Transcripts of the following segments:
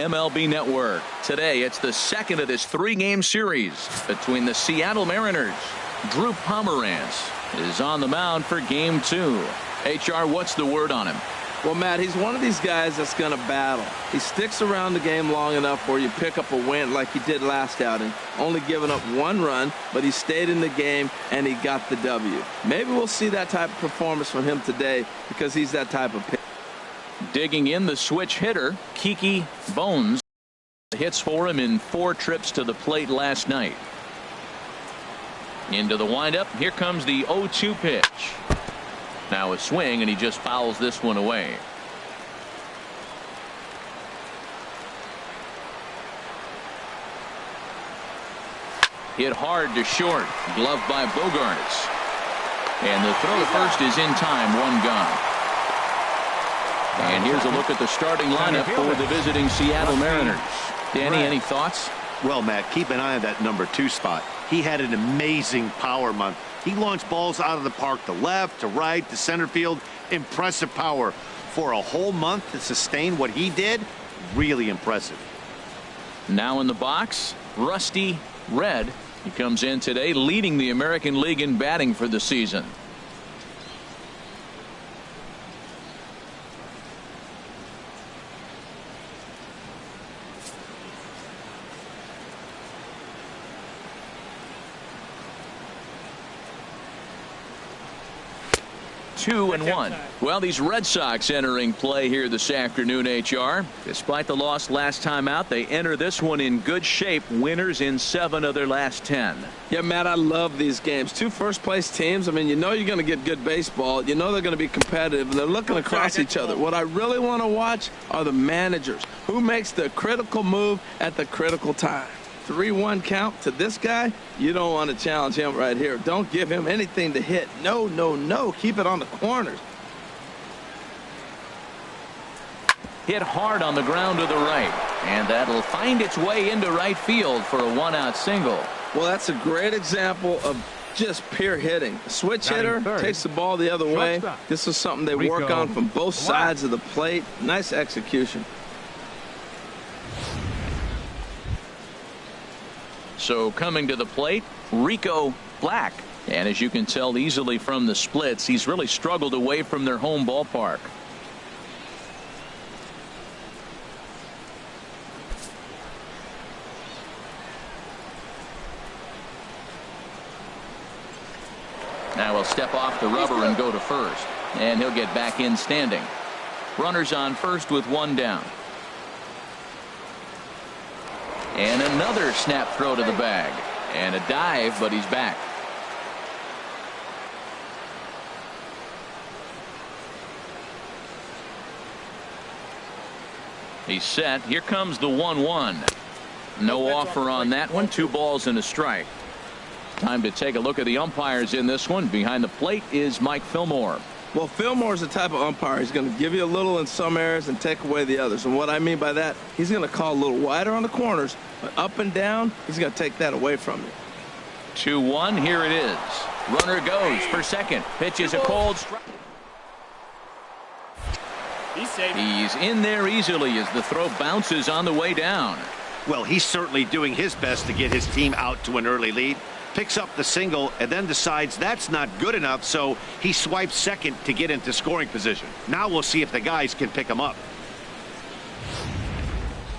MLB Network. Today, it's the second of this three-game series between the Seattle Mariners. Drew Pomeranz is on the mound for Game 2. HR, what's the word on him? Well, Matt, he's one of these guys that's going to battle. He sticks around the game long enough where you pick up a win like he did last outing. Only giving up one run, but he stayed in the game and he got the W. Maybe we'll see that type of performance from him today because he's that type of pitcher. Digging in the switch hitter, Kiki Bones. Hits for him in 4 trips to the plate last night. Into the windup. Here comes the 0-2 pitch. Now a swing, and he just fouls this one away. Hit hard to short. Glove by Bogaerts. And the throw to first is in time. 1 gone. And here's a look at the starting lineup for the visiting Seattle Mariners. Danny, any thoughts? Well, Matt, keep an eye on that number 2 spot. He had an amazing power month. He launched balls out of the park to left, to right, to center field. Impressive power. For a whole month to sustain what he did, really impressive. Now in the box, Rusty Red. He comes in today leading the American League in batting for the season. Two and one. Well, these Red Sox entering play here this afternoon, HR. Despite the loss last time out, they enter this one in good shape. Winners in 7 of their last 10. Yeah, Matt, I love these games. 2 first-place teams. I mean, you know you're going to get good baseball. You know they're going to be competitive, and they're looking across each other. What I really want to watch are the managers. Who makes the critical move at the critical time? 3-1 count to this guy. You don't want to challenge him right here. Don't give him anything to hit. No, no, no. Keep it on the corners. Hit hard on the ground to the right, and that'll find its way into right field for a 1-out single. Well, that's a great example of just pure hitting. A switch hitter takes the ball the other way. This is something they work on from both sides of the plate. Nice execution. So coming to the plate, Rico Black. And as you can tell easily from the splits, he's really struggled away from their home ballpark. Now he'll step off the rubber and go to first. And he'll get back in standing. Runners on first with 1 down. And another snap throw to the bag. And a dive, but he's back. He's set. Here comes the 1-1. No offer on that one. 2 balls and a strike. Time to take a look at the umpires in this one. Behind the plate is Mike Fillmore. Well, Fillmore's the type of umpire. He's going to give you a little in some areas and take away the others. And what I mean by that, he's going to call a little wider on the corners, but up and down, he's going to take that away from you. 2-1. Here it is. Runner goes for second. Pitch is a cold strike. He's in there easily as the throw bounces on the way down. Well, he's certainly doing his best to get his team out to an early lead. Picks up the single and then decides that's not good enough, so he swipes second to get into scoring position. Now we'll see if the guys can pick him up.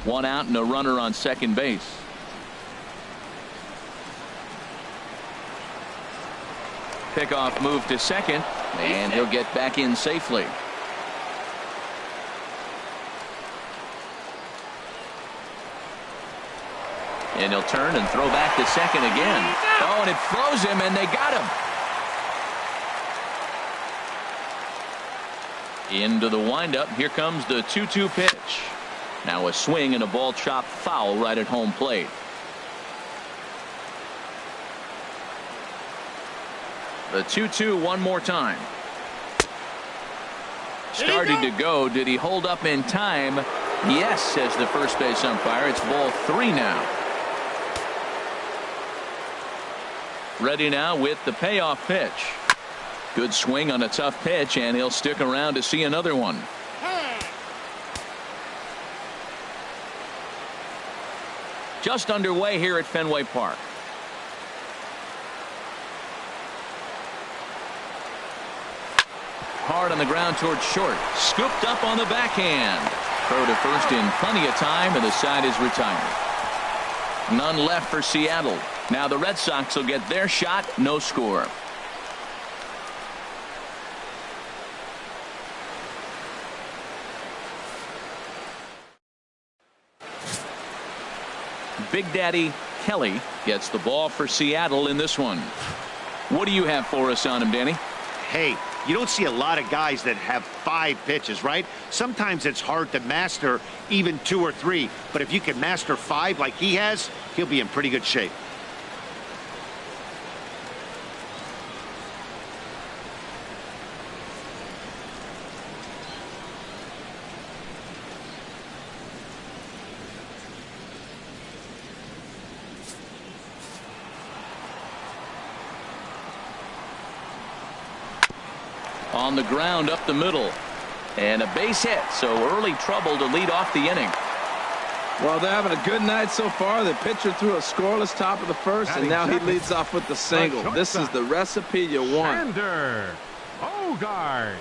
1 out and a runner on second base. Pickoff move to second, and he'll get back in safely. And he'll turn and throw back to second again. Oh, and it throws him, and they got him. Into the windup. Here comes the 2-2 pitch. Now a swing and a ball chopped foul right at home plate. The 2-2 one more time. Started to go. Did he hold up in time? Yes, says the first base umpire. It's ball 3 now. Ready now with the payoff pitch. Good swing on a tough pitch, and he'll stick around to see another one. just underway here at Fenway Park. Hard on the ground towards short. Scooped up on the backhand. Throw to first in plenty of time, and the side is retired. None left for Seattle. Now the Red Sox will get their shot. No score. Big Daddy Kelly gets the ball for Seattle in this one. What do you have for us on him, Danny? Hey, you don't see a lot of guys that have 5 pitches, right? Sometimes it's hard to master even 2 or 3. But if you can master 5 like he has, he'll be in pretty good shape. On the ground up the middle. And a base hit, so early trouble to lead off the inning. Well, they're having a good night so far. The pitcher threw a scoreless top of the first, and now he leads off with the single. This is the recipe you want. Xander Bogaerts.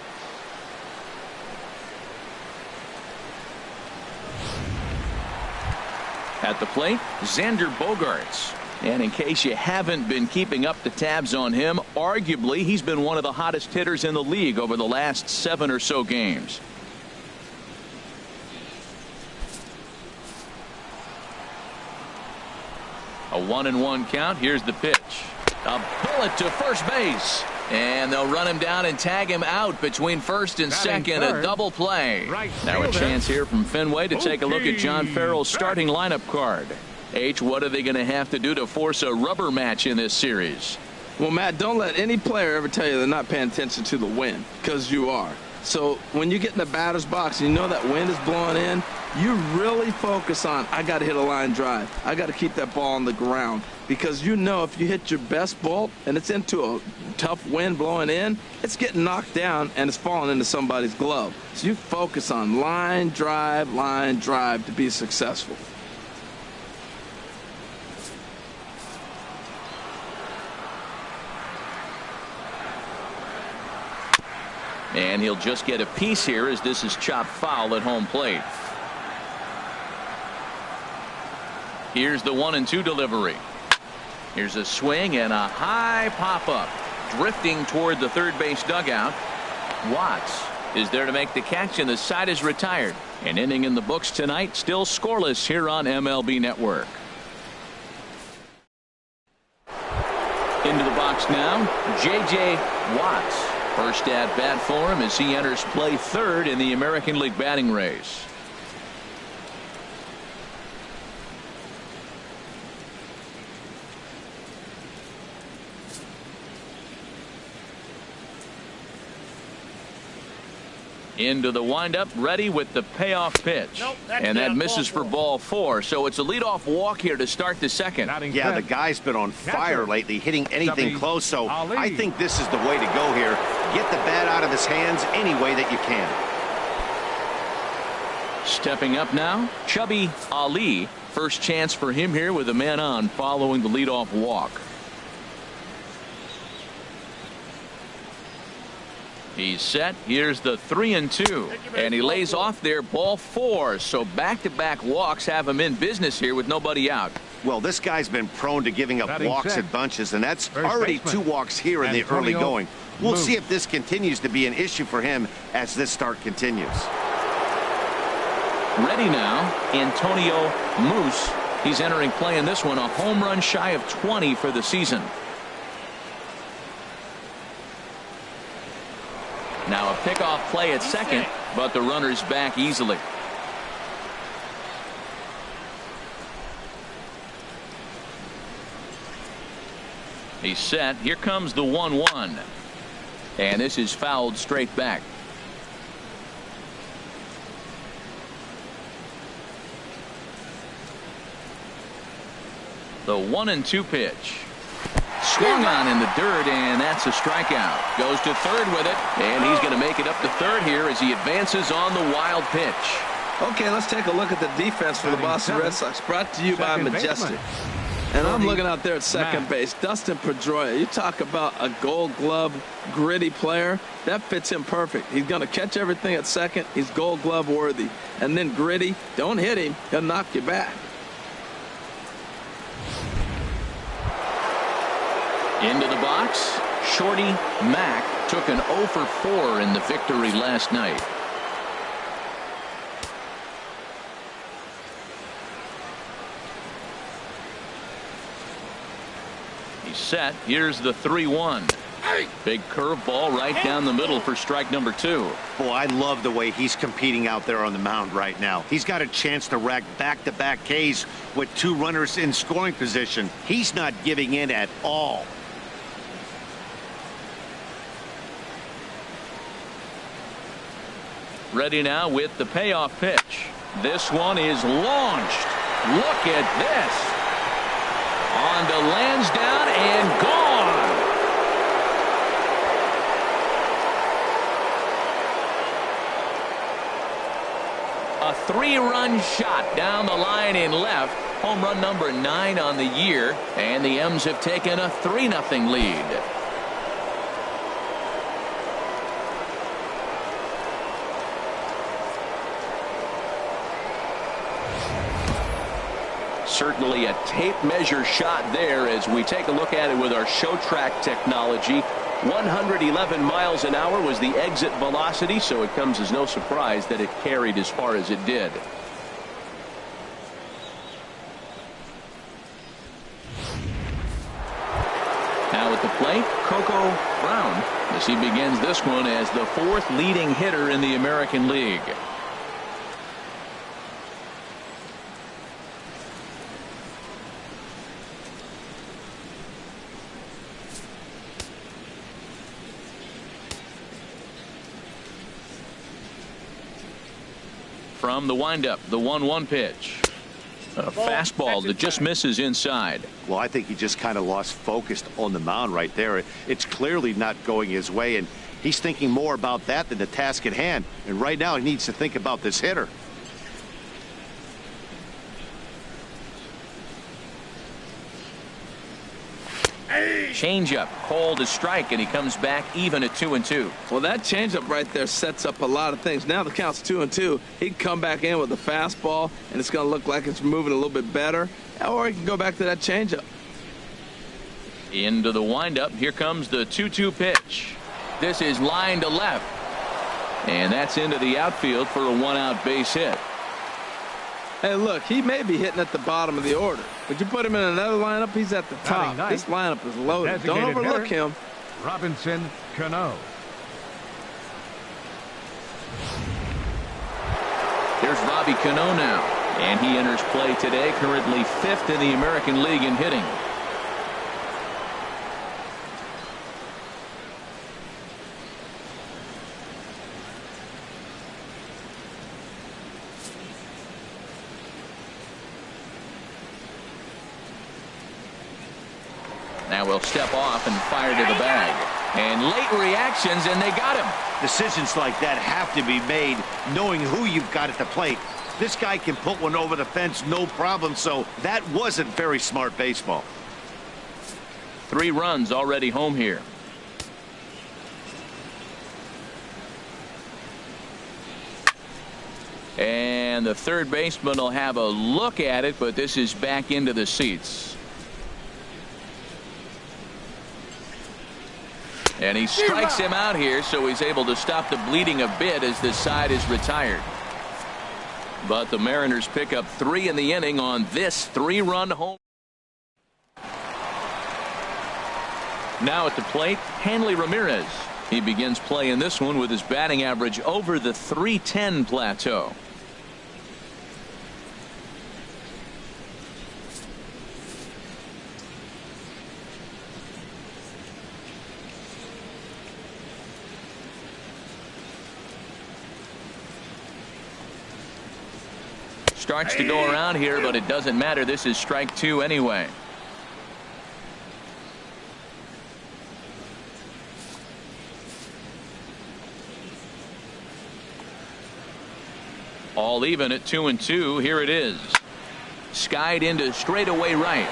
At the plate, Xander Bogaerts. And in case you haven't been keeping up the tabs on him, arguably he's been one of the hottest hitters in the league over the last 7 or so games. A 1-1 count. Here's the pitch. A bullet to first base. And they'll run him down and tag him out between first and second. A double play. Now a chance here from Fenway to take a look at John Farrell's starting lineup card. H, what are they going to have to do to force a rubber match in this series? Well, Matt, don't let any player ever tell you they're not paying attention to the wind, because you are. So when you get in the batter's box and you know that wind is blowing in, you really focus on, I got to hit a line drive. I got to keep that ball on the ground, because you know if you hit your best ball and it's into a tough wind blowing in, it's getting knocked down and it's falling into somebody's glove. So you focus on line drive to be successful. And he'll just get a piece here as this is chopped foul at home plate. Here's the 1-2 delivery. Here's a swing and a high pop-up. Drifting toward the third base dugout. Watts is there to make the catch, and the side is retired. An inning in the books tonight, still scoreless here on MLB Network. Into the box now, J.J. Watts. First at bat for him as he enters play third in the American League batting race. Into the windup, ready with the payoff pitch. And that misses for ball 4. So it's a leadoff walk here to start the second. Yeah, the guy's been on fire lately, hitting anything close. So I think this is the way to go here. Get the bat out of his hands any way that you can. Stepping up now, Chubby Ali. First chance for him here with a man on following the leadoff walk. He's set. Here's the 3-2. And he lays off there, ball 4. So back-to-back walks have him in business here with nobody out. Well, this guy's been prone to giving up walks in bunches, and that's already 2 walks here in the early going. We'll see if this continues to be an issue for him as this start continues. Ready now, Antonio Moose. He's entering play in this one, a home run shy of 20 for the season. Now a pickoff play at second, but the runner's back easily. He's set. Here comes the 1-1. And this is fouled straight back. The 1-2 pitch. Swung on in the dirt, and that's a strikeout. Goes to third with it, and he's going to make it up to third here as he advances on the wild pitch. Okay, let's take a look at the defense for the Boston Red Sox. Brought to you by Majestic. And I'm looking out there at second base. Dustin Pedroia. You talk about a Gold Glove gritty player. That fits him perfect. He's going to catch everything at second. He's Gold Glove worthy. And then gritty. Don't hit him. He'll knock you back. Into the box, Shorty Mack took an 0 for 4 in the victory last night. He's set. Here's the 3-1. Big curveball right down the middle for strike number 2. Boy, I love the way he's competing out there on the mound right now. He's got a chance to rack back-to-back Ks with 2 runners in scoring position. He's not giving in at all. Ready now with the payoff pitch. This one is launched. Look at this. On to Lansdowne and gone. A 3-run shot down the line in left. Home run number 9 on the year. And the M's have taken a 3-0 lead. Certainly a tape measure shot there as we take a look at it with our show track technology. 111 miles an hour was the exit velocity, so it comes as no surprise that it carried as far as it did. Now at the plate, Coco Brown as he begins this one as the 4th leading hitter in the American League. From the windup, the 1-1 pitch. A fastball that just misses inside. Well, I think he just kind of lost focus on the mound right there. It's clearly not going his way, and he's thinking more about that than the task at hand. And right now, he needs to think about this hitter. Changeup called a strike, and he comes back even at 2-2. Well, that changeup right there sets up a lot of things. Now the count's 2-2. He can come back in with a fastball, and it's going to look like it's moving a little bit better. Or he can go back to that changeup. Into the windup. Here comes the 2-2 pitch. This is line to left. And that's into the outfield for a 1-out base hit. Hey, look, he may be hitting at the bottom of the order. But you put him in another lineup, he's at the top. This lineup is loaded. Don't overlook him. Robinson Cano. Here's Robbie Cano now. And he enters play today, currently 5th in the American League in hitting. Now we'll step off and fire to the bag. And late reactions, and they got him. Decisions like that have to be made knowing who you've got at the plate. This guy can put one over the fence, no problem, so that wasn't very smart baseball. 3 runs already home here. And the third baseman will have a look at it, but this is back into the seats. And he strikes him out here, so he's able to stop the bleeding a bit as this side is retired. But the Mariners pick up 3 in the inning on this 3-run home. Now at the plate, Hanley Ramirez. He begins play in this one with his batting average over the .310 plateau. Starts to go around here, but it doesn't matter. This is strike 2 anyway. All even at 2-2. Here it is. Skied into straightaway right.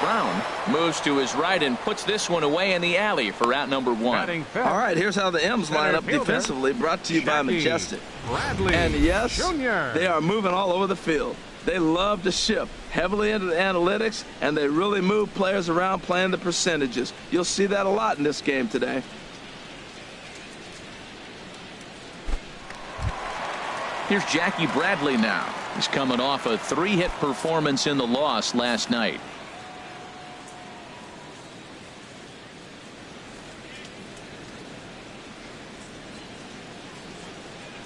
Brown moves to his right and puts this one away in the alley for out number 1. All right, here's how the M's line up defensively, brought to you by Majestic. And yes, they are moving all over the field. They love to shift heavily into the analytics, and they really move players around playing the percentages. You'll see that a lot in this game today. Here's Jackie Bradley now. He's coming off a 3-hit performance in the loss last night.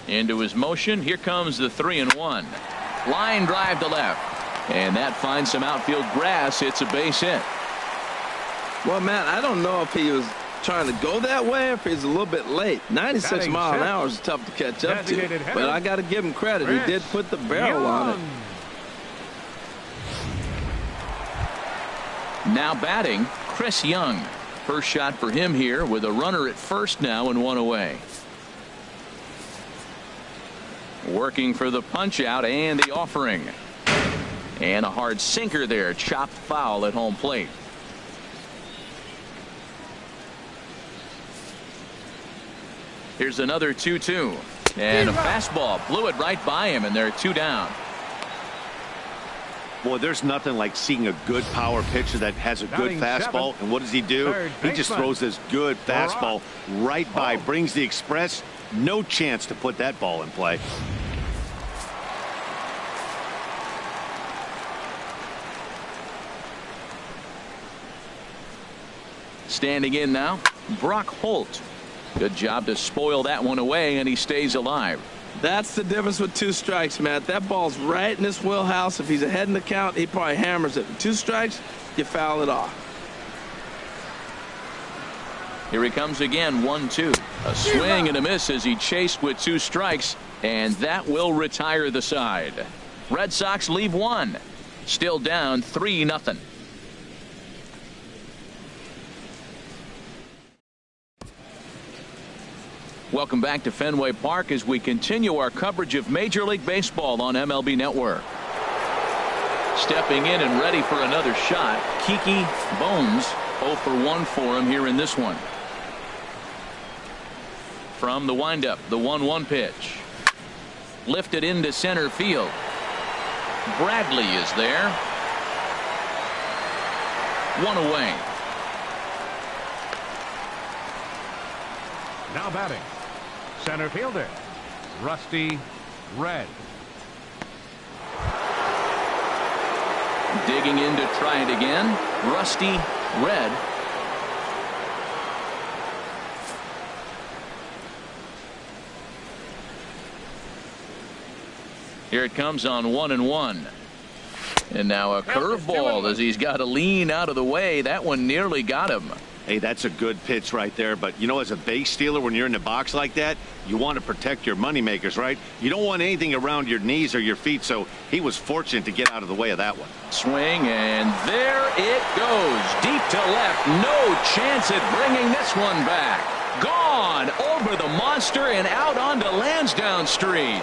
Into his motion. Here comes the 3-1. Line drive to left. And that finds some outfield grass. It's a base hit. Well, Matt, I don't know if he was trying to go that way or if he's a little bit late. 96 miles an hour is tough to catch up to. But I got to give him credit. He did put the barrel on it. Now batting, Chris Young. First shot for him here with a runner at first now and 1 away. Working for the punch out and the offering. And a hard sinker there. Chopped foul at home plate. Here's another 2-2. And a fastball blew it right by him, and they're 2 down. Boy, there's nothing like seeing a good power pitcher that has a good fastball. And what does he do? He just throws this good fastball right by, brings the express. No chance to put that ball in play. Standing in now, Brock Holt. Good job to spoil that one away, and he stays alive. That's the difference with 2 strikes, Matt. That ball's right in his wheelhouse. If he's ahead in the count, he probably hammers it. With 2 strikes, you foul it off. Here he comes again, 1-2. A swing and a miss as he chased with 2 strikes, and that will retire the side. Red Sox leave 1. Still down 3-0. Welcome back to Fenway Park as we continue our coverage of Major League Baseball on MLB Network. Stepping in and ready for another shot, Kiki Bones. 0 for 1 for him here in this one. From the windup, the 1-1 pitch. Lifted into center field. Bradley is there. 1 away. Now batting, center fielder, Rusty Red. Digging in to try it again, Rusty Red. Here it comes on 1-1. And now a curveball as he's got to lean out of the way. That one nearly got him. Hey, that's a good pitch right there. But, you know, as a base stealer, when you're in the box like that, you want to protect your moneymakers, right? You don't want anything around your knees or your feet, so he was fortunate to get out of the way of that one. Swing, and there it goes. Deep to left. No chance at bringing this one back. Gone over the monster and out onto Lansdowne Street.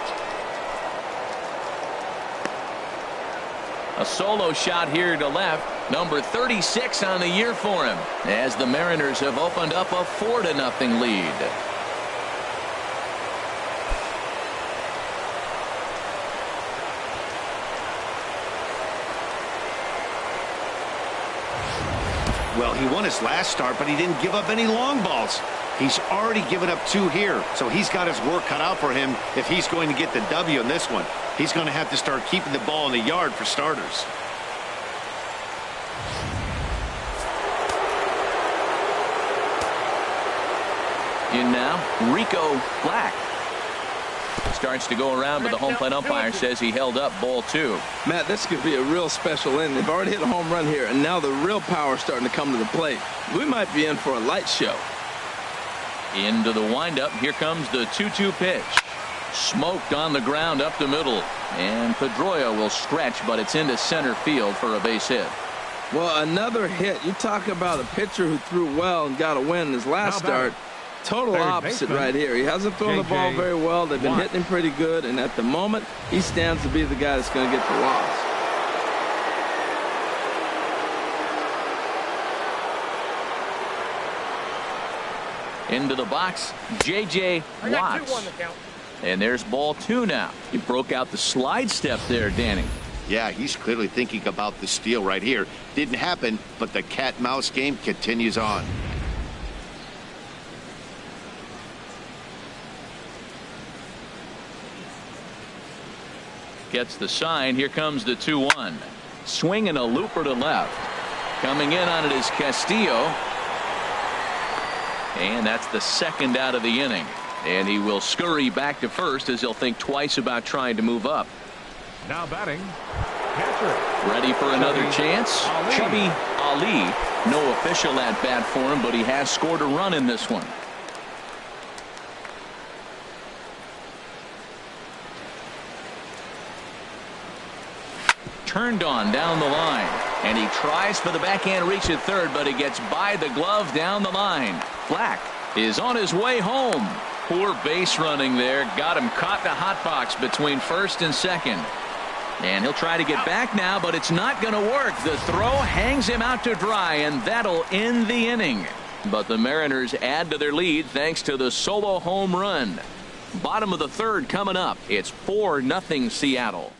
A solo shot here to left. Number 36 on the year for him, as the Mariners have opened up a 4-0 lead. Well, he won his last start, but he didn't give up any long balls. He's already given up 2 here, so he's got his work cut out for him if he's going to get the W in this one. He's going to have to start keeping the ball in the yard for starters. In now, Rico Black. Starts to go around, but the home plate umpire says he held up ball 2. Matt, this could be a real special inning. They've already hit a home run here, and now the real power is starting to come to the plate. We might be in for a light show. Into the windup. Here comes the 2-2 pitch. Smoked on the ground up the middle. And Pedroia will stretch, but it's into center field for a base hit. Well, another hit. You talk about a pitcher who threw well and got a win in his last start. total opposite right here. He hasn't thrown the ball very well. They've been hitting him pretty good, and at the moment, he stands to be the guy that's going to get the loss. Into the box, J.J. Watts. And there's ball 2 now. He broke out the slide step there, Danny. Yeah, he's clearly thinking about the steal right here. Didn't happen, but the cat-mouse game continues on. Gets the sign. Here comes the 2-1. Swinging a looper to left. Coming in on it is Castillo. And that's the second out of the inning. And he will scurry back to first as he'll think twice about trying to move up. Now batting, catcher. Ready for another chance. Chubby Ali. No official at bat for him, but he has scored a run in this one. Turned on down the line, and he tries for the backhand reach at third, but he gets by the glove down the line. Black is on his way home. Poor base running there. Got him caught in a hot box between first and second. And he'll try to get back now, but it's not going to work. The throw hangs him out to dry, and that'll end the inning. But the Mariners add to their lead thanks to the solo home run. Bottom of the third coming up. It's 4-0 Seattle.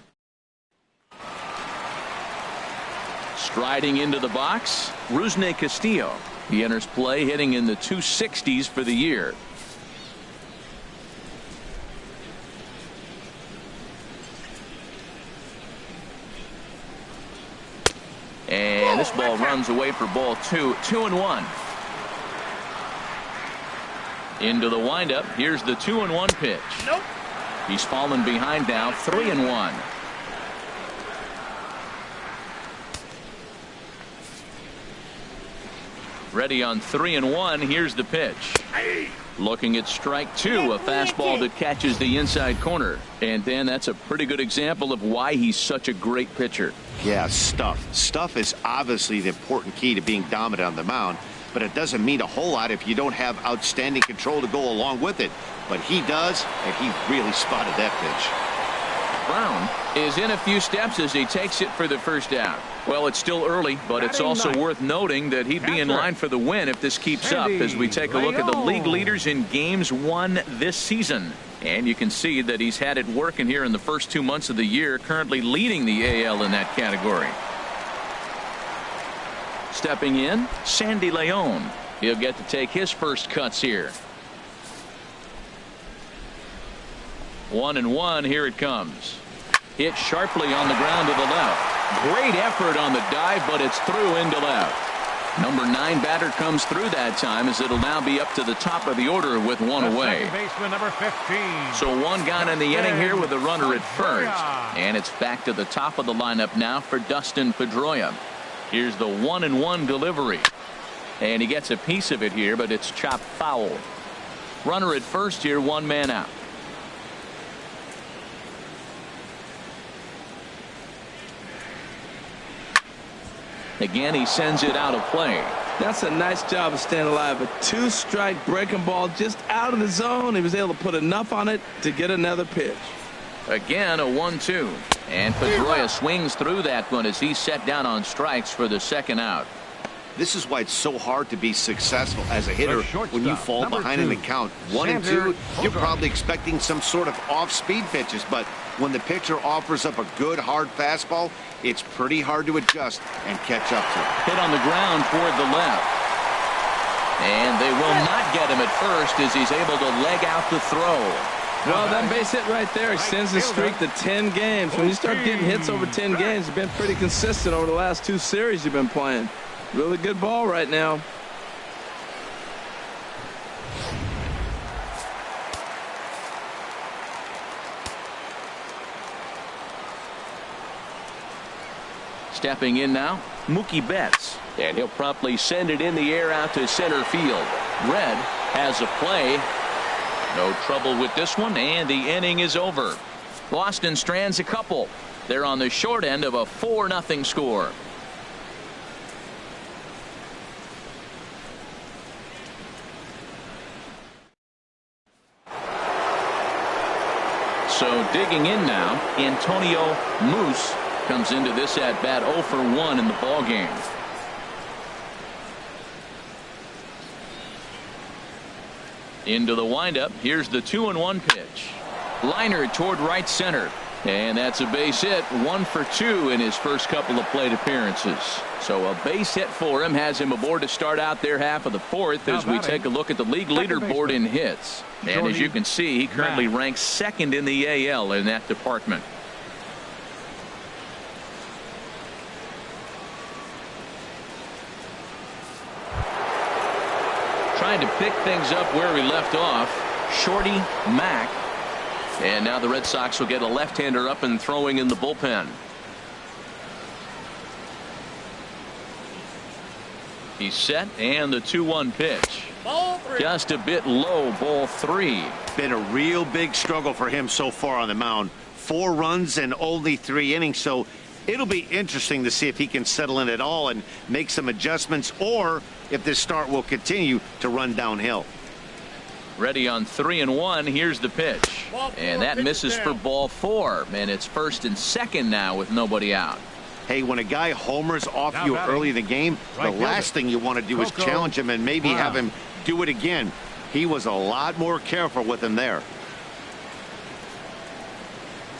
Striding into the box, Rusney Castillo. He enters play hitting in the 260s for the year. And this ball runs away for ball 2. 2-1. Into the windup. Here's the 2-1 pitch. Nope. He's fallen behind now. 3-1. Ready on 3-1. Here's the pitch. Looking at strike 2, a fastball that catches the inside corner. And Dan, that's a pretty good example of why he's such a great pitcher. Yeah, stuff. Stuff is obviously the important key to being dominant on the mound, but it doesn't mean a whole lot if you don't have outstanding control to go along with it. But he does, and he really spotted that pitch. Brown is in a few steps as he takes it for the first out. Well, it's still early, but it's also worth noting that he'd be in line for the win if this keeps up as we take a look at the league leaders in games won this season. And you can see that he's had it working here in the first 2 months of the year, currently leading the AL in that category. Stepping in, Sandy Leon. He'll get to take his first cuts here. 1-1. Here it comes. Hit sharply on the ground to the left. Great effort on the dive, but it's through into left. Number 9 batter comes through that time as it'll now be up to the top of the order with one away. Second baseman, number 15. So one gone in the inning here with a runner at first. And it's back to the top of the lineup now for Dustin Pedroia. Here's the 1-1 delivery. And he gets a piece of it here, but it's chopped foul. Runner at first here, 1 man out. Again, he sends it out of play. That's a nice job of staying alive. A 2-strike breaking ball just out of the zone. He was able to put enough on it to get another pitch. Again, a 1-2. And Pedroia swings through that one as he's set down on strikes for the second out. This is why it's so hard to be successful as a hitter when you fall behind in the count. 1-2, you're probably expecting some sort of off-speed pitches, but when the pitcher offers up a good hard fastball, it's pretty hard to adjust and catch up to. Hit on the ground toward the left. And they will not get him at first as he's able to leg out the throw. Well, that base hit right there extends the streak to 10 games. When you start getting hits over 10 games, you've been pretty consistent over the last 2 series you've been playing. Really good ball right now. Stepping in now, Mookie Betts. And he'll promptly send it in the air out to center field. Red has a play. No trouble with this one, and the inning is over. Boston strands a couple. They're on the short end of a 4-0 score. So digging in now, Antonio Moose comes into this at bat 0 for 1 in the ball game. Into the windup. Here's the 2-1 pitch. Liner toward right center. And that's a base hit. 1 for 2 in his first couple of plate appearances. So a base hit for him has him aboard to start out their half of the fourth as we take a look at the league leaderboard in hits. And as you can see, he currently ranks second in the AL in that department. Trying to pick things up where we left off, Shorty Mack. And now the Red Sox will get a left-hander up and throwing in the bullpen. He's set, and the 2-1 pitch. Ball 3. Just a bit low, ball 3. Been a real big struggle for him so far on the mound. 4 runs and only 3 innings, so it'll be interesting to see if he can settle in at all and make some adjustments, or if this start will continue to run downhill. Ready on 3-1. Here's the pitch. And that misses for ball 4. And it's first and second now with nobody out. Hey, when a guy homers off you early in the game, the last thing you want to do is challenge him and maybe have him do it again. He was a lot more careful with him there.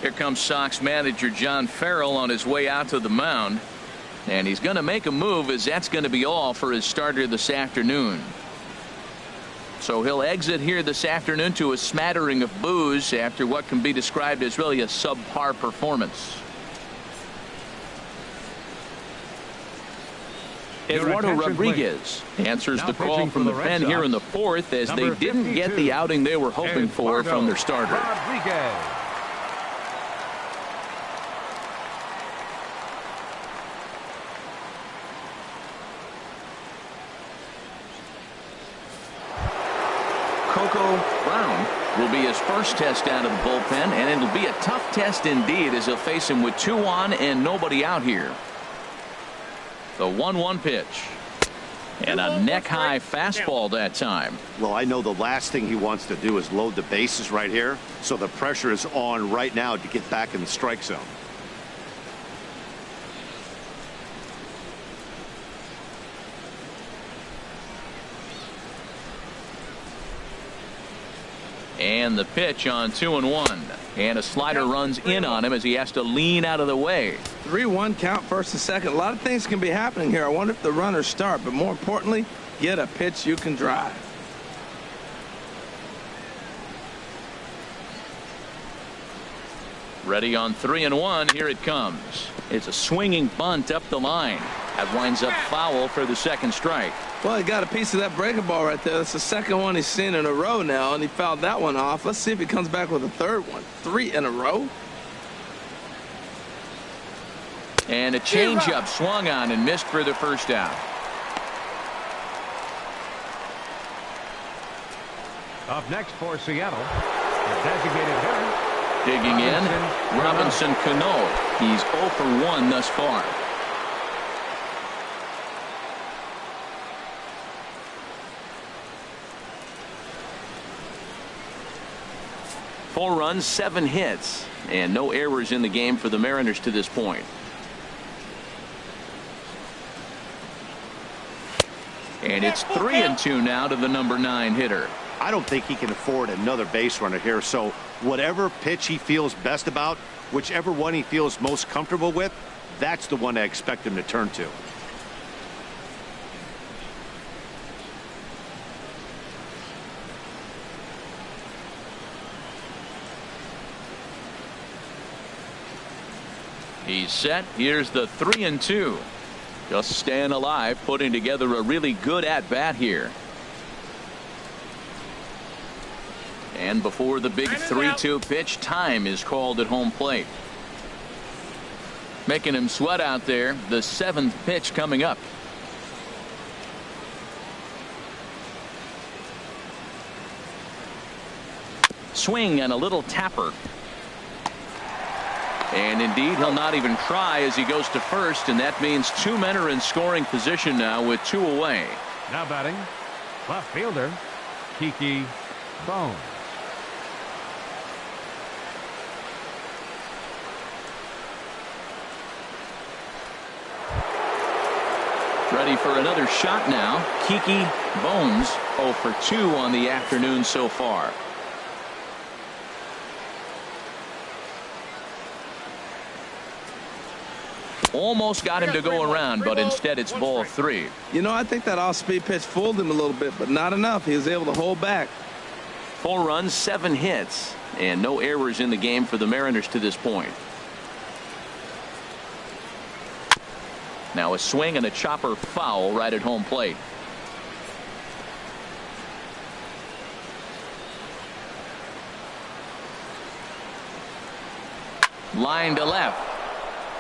Here comes Sox manager John Farrell on his way out to the mound. And he's going to make a move, as that's going to be all for his starter this afternoon. So he'll exit here this afternoon to a smattering of boos after what can be described as really a subpar performance. Eduardo Rodriguez answers the call from the pen here in the fourth, as they didn't get the outing they were hoping for from their starter. Coco Brown will be his first test out of the bullpen, and it'll be a tough test indeed, as he'll face him with 2 on and nobody out here. The 1-1 pitch, and a neck-high fastball that time. Well, I know the last thing he wants to do is load the bases right here, so the pressure is on right now to get back in the strike zone. And the pitch on 2-1, and a slider runs in on him as he has to lean out of the way. 3-1 count, first and second. A lot of things can be happening here. I wonder if the runners start, but more importantly, get a pitch you can drive. Ready on 3-1. Here it comes. It's a swinging bunt up the line. That winds up foul for the second strike. Well, he got a piece of that breaking ball right there. That's the second one he's seen in a row now, and he fouled that one off. Let's see if he comes back with a third one. 3 in a row. And a changeup swung on and missed for the first out. Up next for Seattle, the designated hitter. Digging in, Robinson Cano. He's 0 for 1 thus far. Four runs, 7 hits, and no errors in the game for the Mariners to this point. And it's 3-2 now to the number 9 hitter. I don't think he can afford another base runner here, so whatever pitch he feels best about, whichever one he feels most comfortable with, that's the one I expect him to turn to. He's set. Here's the 3-2. Just staying alive, putting together a really good at-bat here. And before the big 3-2 pitch, time is called at home plate. Making him sweat out there. The 7th pitch coming up. Swing and a little tapper. And indeed, he'll not even try as he goes to first, and that means 2 men are in scoring position now with 2 away. Now batting, left fielder, Kiki Bones. Ready for another shot now. Kiki Bones 0 for 2 on the afternoon so far. Almost got him to go around, but instead it's ball 3. You know, I think that off-speed pitch fooled him a little bit, but not enough. He was able to hold back. 4 runs, 7 hits, and no errors in the game for the Mariners to this point. Now a swing and a chopper foul right at home plate. Line to left.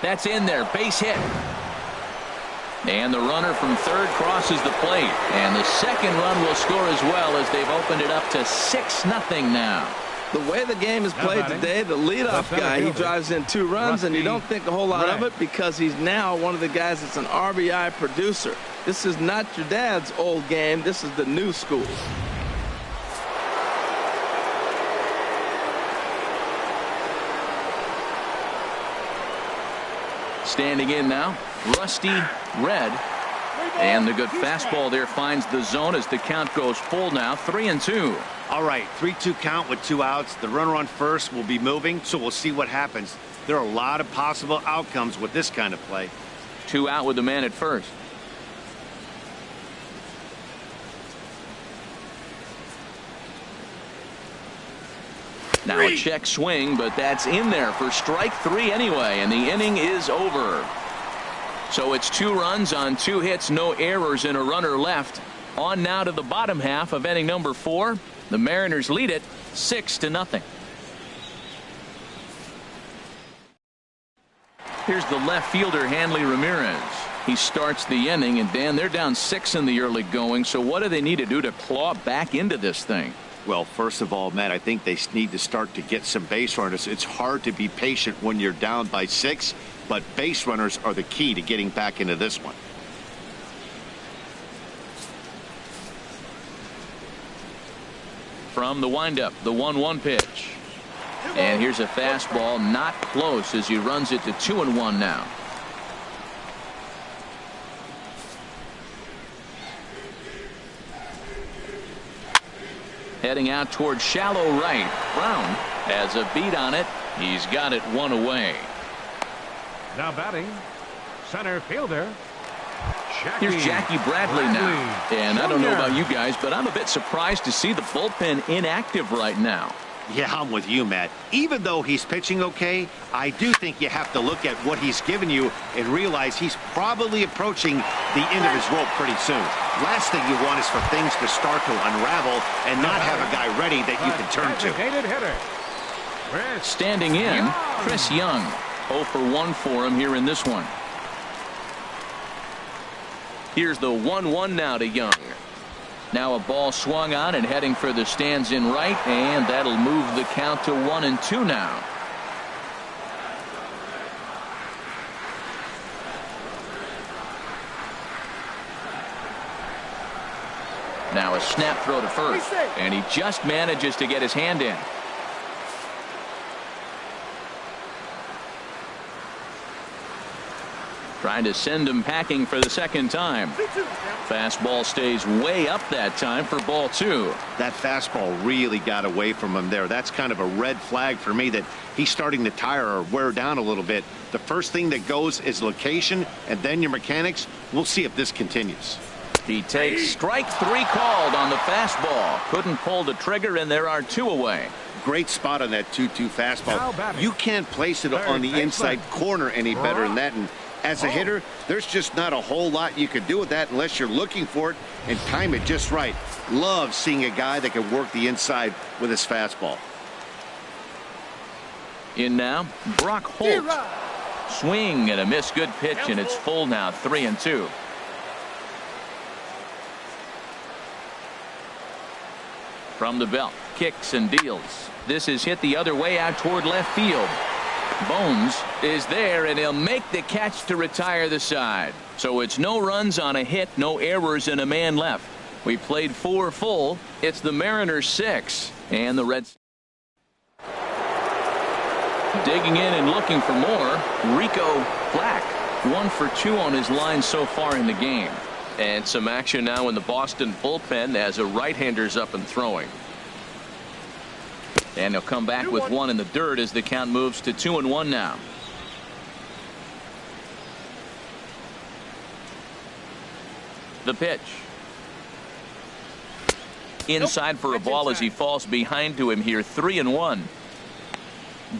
That's in there. Base hit. And the runner from third crosses the plate. And the second run will score as well, as they've opened it up to 6-0 now. The way the game is played today, the leadoff guy, he drives in 2 runs, and you don't think a whole lot of it because he's now one of the guys that's an RBI producer. This is not your dad's old game. This is the new school. Standing in now, Rusty Red. And the good fastball there finds the zone as the count goes full now, 3-2. All right, 3-2 count with 2 outs. The runner on first will be moving, so we'll see what happens. There are a lot of possible outcomes with this kind of play. 2 out with the man at first. Now a check swing, but that's in there for strike 3 anyway, and the inning is over. So it's 2 runs on 2 hits, no errors, and a runner left. On now to the bottom half of inning number 4. The Mariners lead it 6-0. Here's the left fielder, Hanley Ramirez. He starts the inning, and Dan, they're down 6 in the early going, so what do they need to do to claw back into this thing? Well, first of all, Matt, I think they need to start to get some base runners. It's hard to be patient when you're down by 6, but base runners are the key to getting back into this one. From the windup, the 1-1 pitch. And here's a fastball, not close, as he runs it to 2-1 now. Heading out toward shallow right. Brown has a beat on it. He's got it 1 away. Now batting, center fielder. Here's Jackie Bradley now. And I don't know about you guys, but I'm a bit surprised to see the bullpen inactive right now. Yeah, I'm with you, Matt. Even though he's pitching okay, I do think you have to look at what he's given you and realize he's probably approaching the end of his rope pretty soon. Last thing you want is for things to start to unravel and not have a guy ready that you can turn to. Standing in, Chris Young. 0 for 1 for him here in this one. Here's the 1-1 now to Young. Now a ball swung on and heading for the stands in right, and that'll move the count to 1-2 now. Now a snap throw to first, and he just manages to get his hand in. Trying to send him packing for the second time. Fastball stays way up that time for ball 2. That fastball really got away from him there. That's kind of a red flag for me that he's starting to tire or wear down a little bit. The first thing that goes is location and then your mechanics. We'll see if this continues. He takes strike 3 called on the fastball. Couldn't pull the trigger, and there are 2 away. Great spot on that 2-2 fastball. You can't place it on the inside corner any better than that. And as a hitter, there's just not a whole lot you can do with that unless you're looking for it and time it just right. Love seeing a guy that can work the inside with his fastball. In now, Brock Holt. Swing and a miss. Good pitch, and it's full now, 3-2. From the belt, kicks and deals. This is hit the other way out toward left field. Bones is there, and he'll make the catch to retire the side. So it's no runs on a hit, no errors, and a man left. We played 4 full. It's the Mariners 6 and the Reds. Digging in and looking for more, Rico Black. 1 for 2 on his line so far in the game. And some action now in the Boston bullpen as a right-hander's up and throwing. And he'll come back with 1 in the dirt as the count moves to 2-1 now. The pitch. Inside for a ball as he falls behind to him here. 3-1.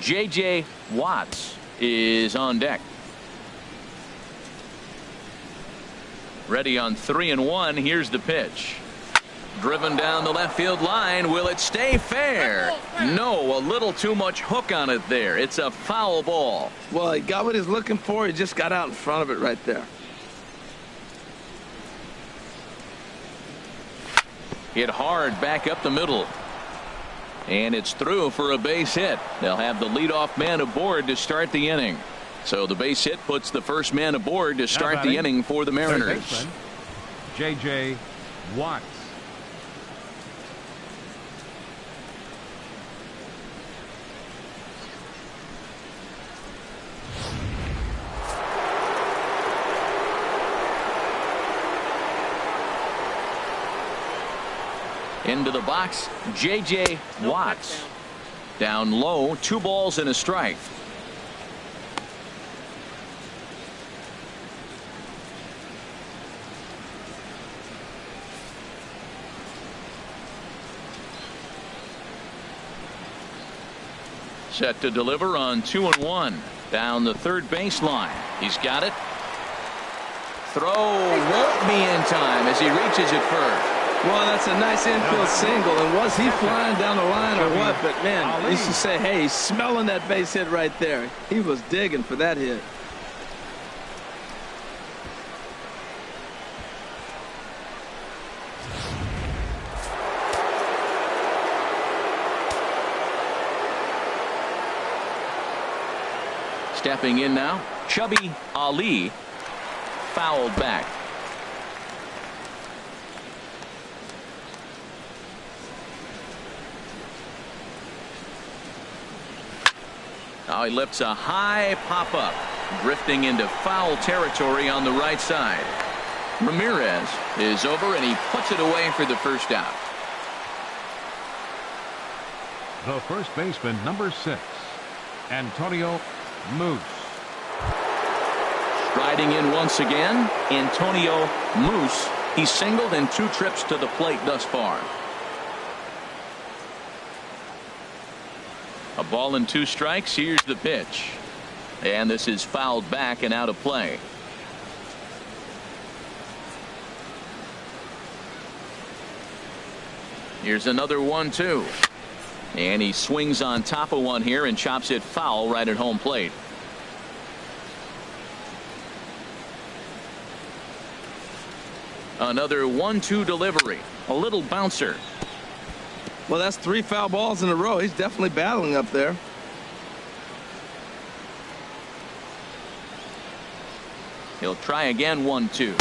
J.J. Watts is on deck. Ready on 3-1. Here's the pitch. Driven down the left field line. Will it stay fair? No, a little too much hook on it there. It's a foul ball. Well, he got what he's looking for. He just got out in front of it right there. Hit hard back up the middle. And it's through for a base hit. They'll have the leadoff man aboard to start the inning. So the base hit puts the first man aboard to start the inning for the Mariners. J.J. Watts. Into the box, J.J. Watts. Down low, 2 balls and a strike. Set to deliver on 2-1. Down the third baseline. He's got it. Throw won't be in time as he reaches it first. Well, that's a nice infield single. And was he flying down the line or what? But, man, you should say, hey, he's smelling that base hit right there. He was digging for that hit. Stepping in now, Chubby Ali. Fouled back. Now he lifts a high pop-up, drifting into foul territory on the right side. Ramirez is over, and he puts it away for the first out. The first baseman, number 6, Antonio Moose. Striding in once again, Antonio Moose. He's singled in 2 trips to the plate thus far. A ball and 2 strikes. Here's the pitch. And this is fouled back and out of play. Here's another 1-2. And he swings on top of one here and chops it foul right at home plate. Another 1-2 delivery. A little bouncer. Well, that's 3 foul balls in a row. He's definitely battling up there. He'll try again. 1-2.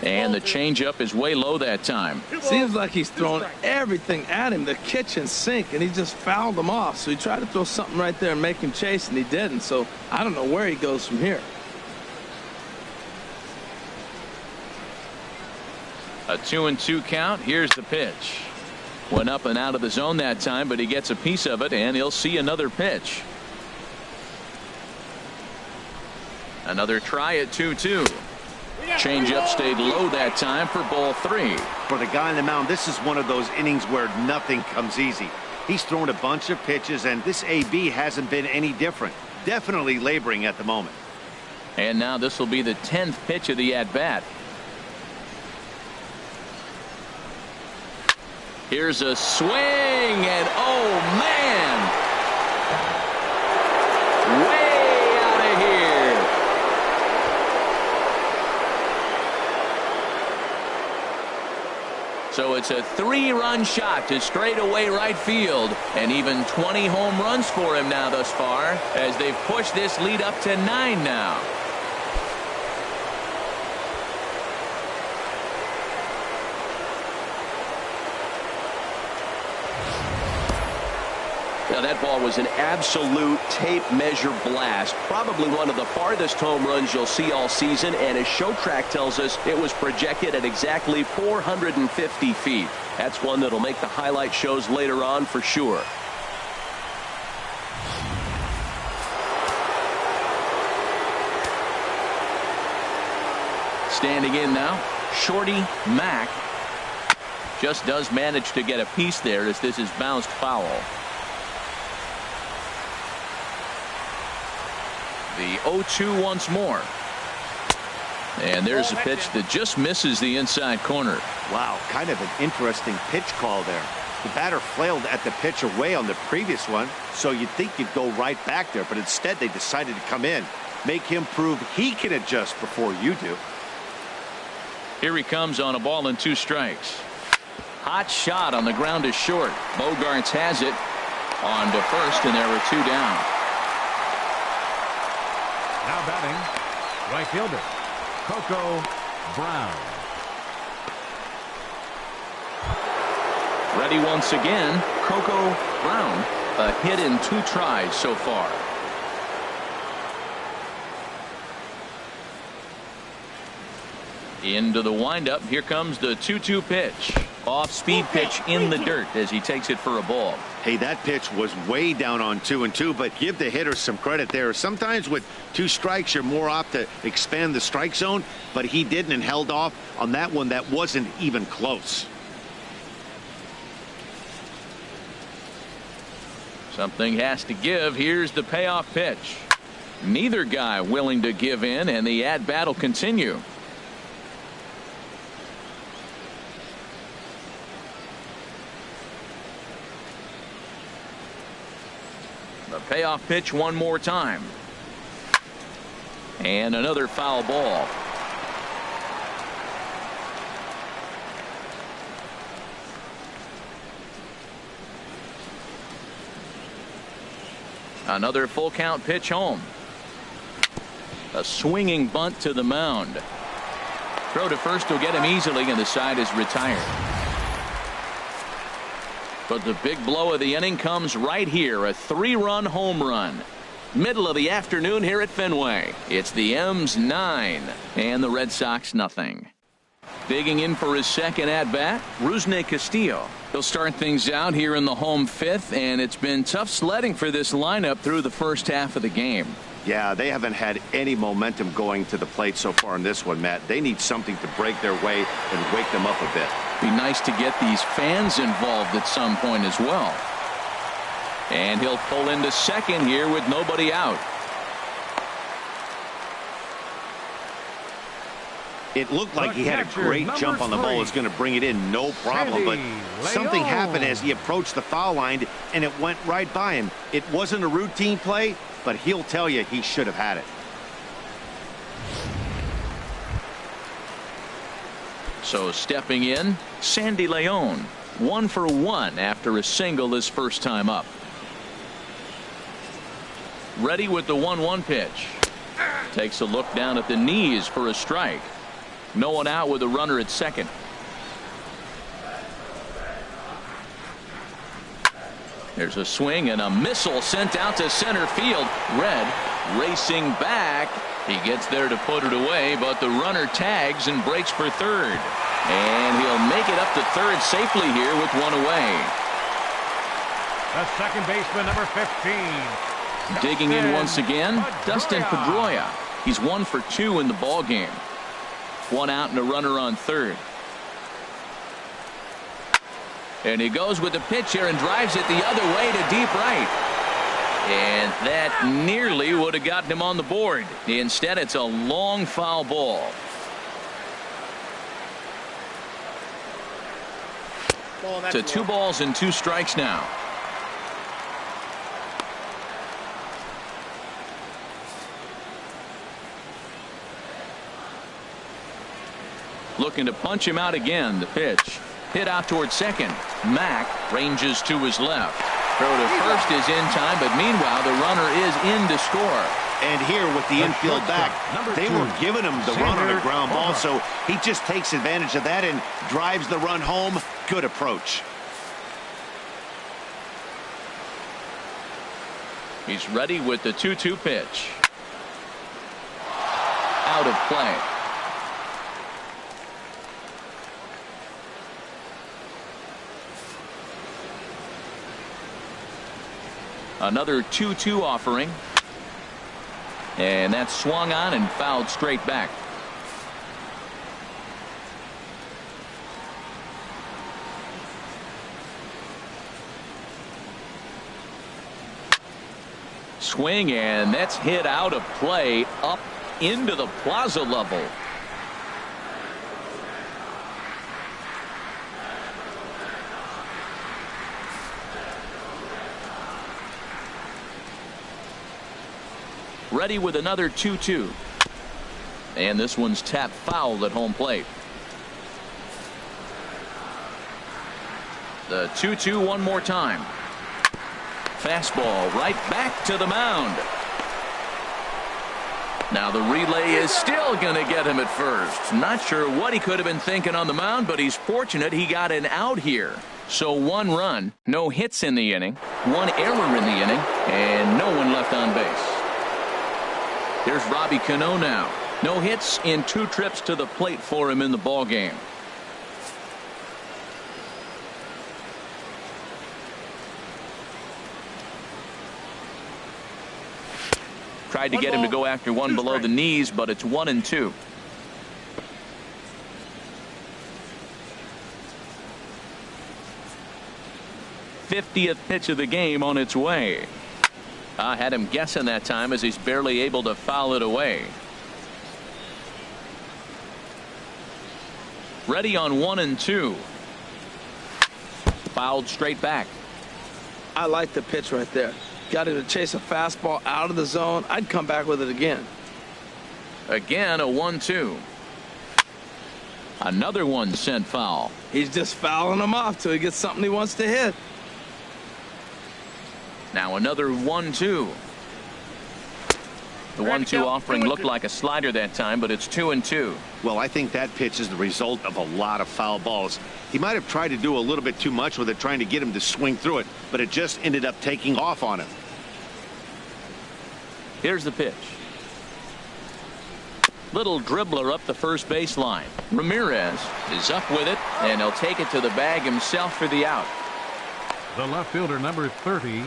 And the changeup is way low that time. Seems like he's thrown everything at him, the kitchen sink, and he just fouled them off. So he tried to throw something right there and make him chase, and he didn't. So I don't know where he goes from here. A 2-2 count. Here's the pitch. Went up and out of the zone that time, but he gets a piece of it, and he'll see another pitch. Another try at 2-2. Changeup stayed low that time for ball 3. For the guy on the mound, this is one of those innings where nothing comes easy. He's thrown a bunch of pitches, and this AB hasn't been any different. Definitely laboring at the moment. And now this will be the 10th pitch of the at-bat. Here's a swing, and oh man, way out of here. So it's a 3-run shot to straightaway right field, and even 20 home runs for him now thus far, as they've pushed this lead up to 9 now. Now, that ball was an absolute tape measure blast. Probably one of the farthest home runs you'll see all season. And as Show Track tells us, it was projected at exactly 450 feet. That's one that'll make the highlight shows later on for sure. Standing in now, Shorty Mack just does manage to get a piece there as this is bounced foul. The 0-2 once more. And there's a pitch that just misses the inside corner. Wow, kind of an interesting pitch call there. The batter flailed at the pitch away on the previous one, so you'd think you'd go right back there, but instead they decided to come in, make him prove he can adjust before you do. Here he comes on a ball and 2 strikes. Hot shot on the ground is short. Bogarts has it on to first, and there are 2 down. Now batting, right fielder, Coco Brown. Ready once again, Coco Brown. A hit in 2 tries so far. Into the windup. Here comes the 2-2 pitch. Off-speed pitch in the dirt as he takes it for a ball. Hey, that pitch was way down on 2-2, but give the hitter some credit there. Sometimes with 2 strikes, you're more apt to expand the strike zone, but he didn't and held off on that one that wasn't even close. Something has to give. Here's the payoff pitch. Neither guy willing to give in, and the at-bat will continue. The payoff pitch one more time. And another foul ball. Another full count pitch home. A swinging bunt to the mound. Throw to first will get him easily, and the side is retired. But the big blow of the inning comes right here. A 3-run home run. Middle of the afternoon here at Fenway. It's the M's 9 and the Red Sox nothing. Digging in for his second at-bat, Rusney Castillo. He'll start things out here in the home 5th, and it's been tough sledding for this lineup through the first half of the game. Yeah, they haven't had any momentum going to the plate so far in this one, Matt. They need something to break their way and wake them up a bit. Be nice to get these fans involved at some point as well. And he'll pull into second here with nobody out. It looked like he had a great jump on the ball. It's going to bring it in no problem, but something happened as he approached the foul line, and it went right by him. It wasn't a routine play, but he'll tell you he should have had it. So stepping in, Sandy Leon, 1 for 1 after a single his first time up. Ready with the 1-1 pitch. Takes a look down at the knees for a strike. No one out with a runner at second. There's a swing and a missile sent out to center field. Red racing back. He gets there to put it away, but the runner tags and breaks for third. And he'll make it up to third safely here with 1 away. The second baseman, number 15. Digging in once again, Dustin Pedroia. He's 1 for 2 in the ball game. 1 out and a runner on third. And he goes with the pitch here and drives it the other way to deep right. And that nearly would have gotten him on the board. Instead, it's a long foul ball. To 2 balls and 2 strikes now. Looking to punch him out again. The pitch hit out towards second. Mack ranges to his left. Throw to first is in time, but meanwhile the runner is in to score. And here with the infield back, they were giving him the run on a ground ball, so he just takes advantage of that and drives the run home. Good approach. He's ready with the 2-2 pitch. Out of play. Another 2-2 offering. And that's swung on and fouled straight back. Swing, and that's hit out of play up into the plaza level. Ready with another 2-2. And this one's tapped foul at home plate. The 2-2 one more time. Fastball right back to the mound. Now the relay is still going to get him at first. Not sure what he could have been thinking on the mound, but he's fortunate he got an out here. So 1 run, no hits in the inning, 1 error in the inning, and no one left on base. Here's Robbie Cano now. No hits in 2 trips to the plate for him in the ball game. Tried to get him to go after one below the knees, but it's 1-2. '50th pitch of the game on its way. I had him guessing that time as he's barely able to foul it away. Ready on 1-2. Fouled straight back. I like the pitch right there. Got him to chase a fastball out of the zone. I'd come back with it again. Again, a 1-2. Another one sent foul. He's just fouling him off till he gets something he wants to hit. Now another 1-2. The 1-2 offering looked like a slider that time, but it's 2-2. Well, I think that pitch is the result of a lot of foul balls. He might have tried to do a little bit too much with it, trying to get him to swing through it, but it just ended up taking off on him. Here's the pitch. Little dribbler up the first baseline. Ramirez is up with it, and he'll take it to the bag himself for the out. The left fielder, number 30,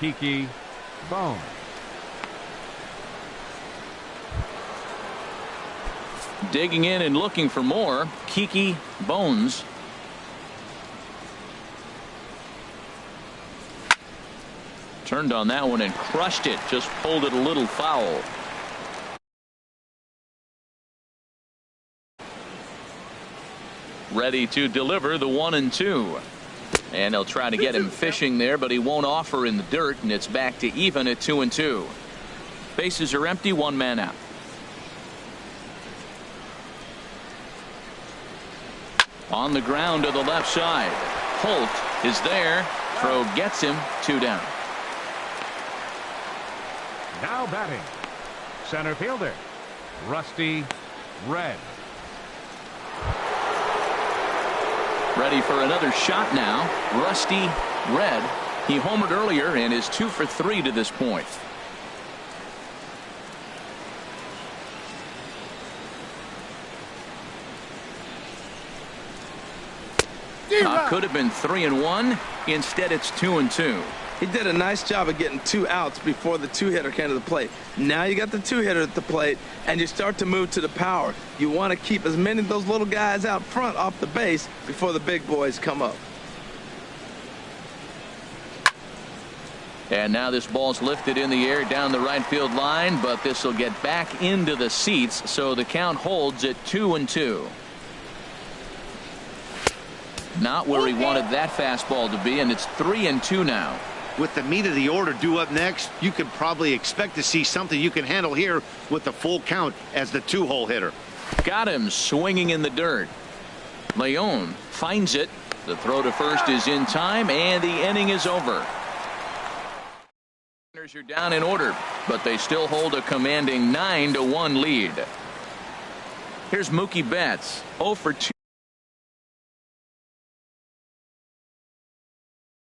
Packey-Bones. Digging in and looking for more. Packey-Bones. Turned on that one and crushed it. Just pulled it a little foul. Ready to deliver the 1-2. And they'll try to get him fishing there, but he won't offer in the dirt, and it's back to even at 2-2. Bases are empty, 1 man out. On the ground to the left side. Holt is there. Throw gets him. 2 down. Now batting, center fielder, Rusty Red. Ready for another shot now. Rusty Red. He homered earlier and is 2 for 3 to this point. Could have been 3-1. Instead, it's 2-2. He did a nice job of getting 2 outs before the 2-hitter came to the plate. Now you got the 2-hitter at the plate, and you start to move to the power. You want to keep as many of those little guys out front off the base before the big boys come up. And now this ball's lifted in the air down the right field line, but this will get back into the seats, so the count holds at 2-2. Not where he wanted that fastball to be, and it's 3-2 now. With the meat of the order due up next, you could probably expect to see something you can handle here with the full count as the 2-hole hitter. Got him swinging in the dirt. Leon finds it. The throw to first is in time, and the inning is over. Runners are down in order, but they still hold a commanding 9-1 lead. Here's Mookie Betts, 0 for 2.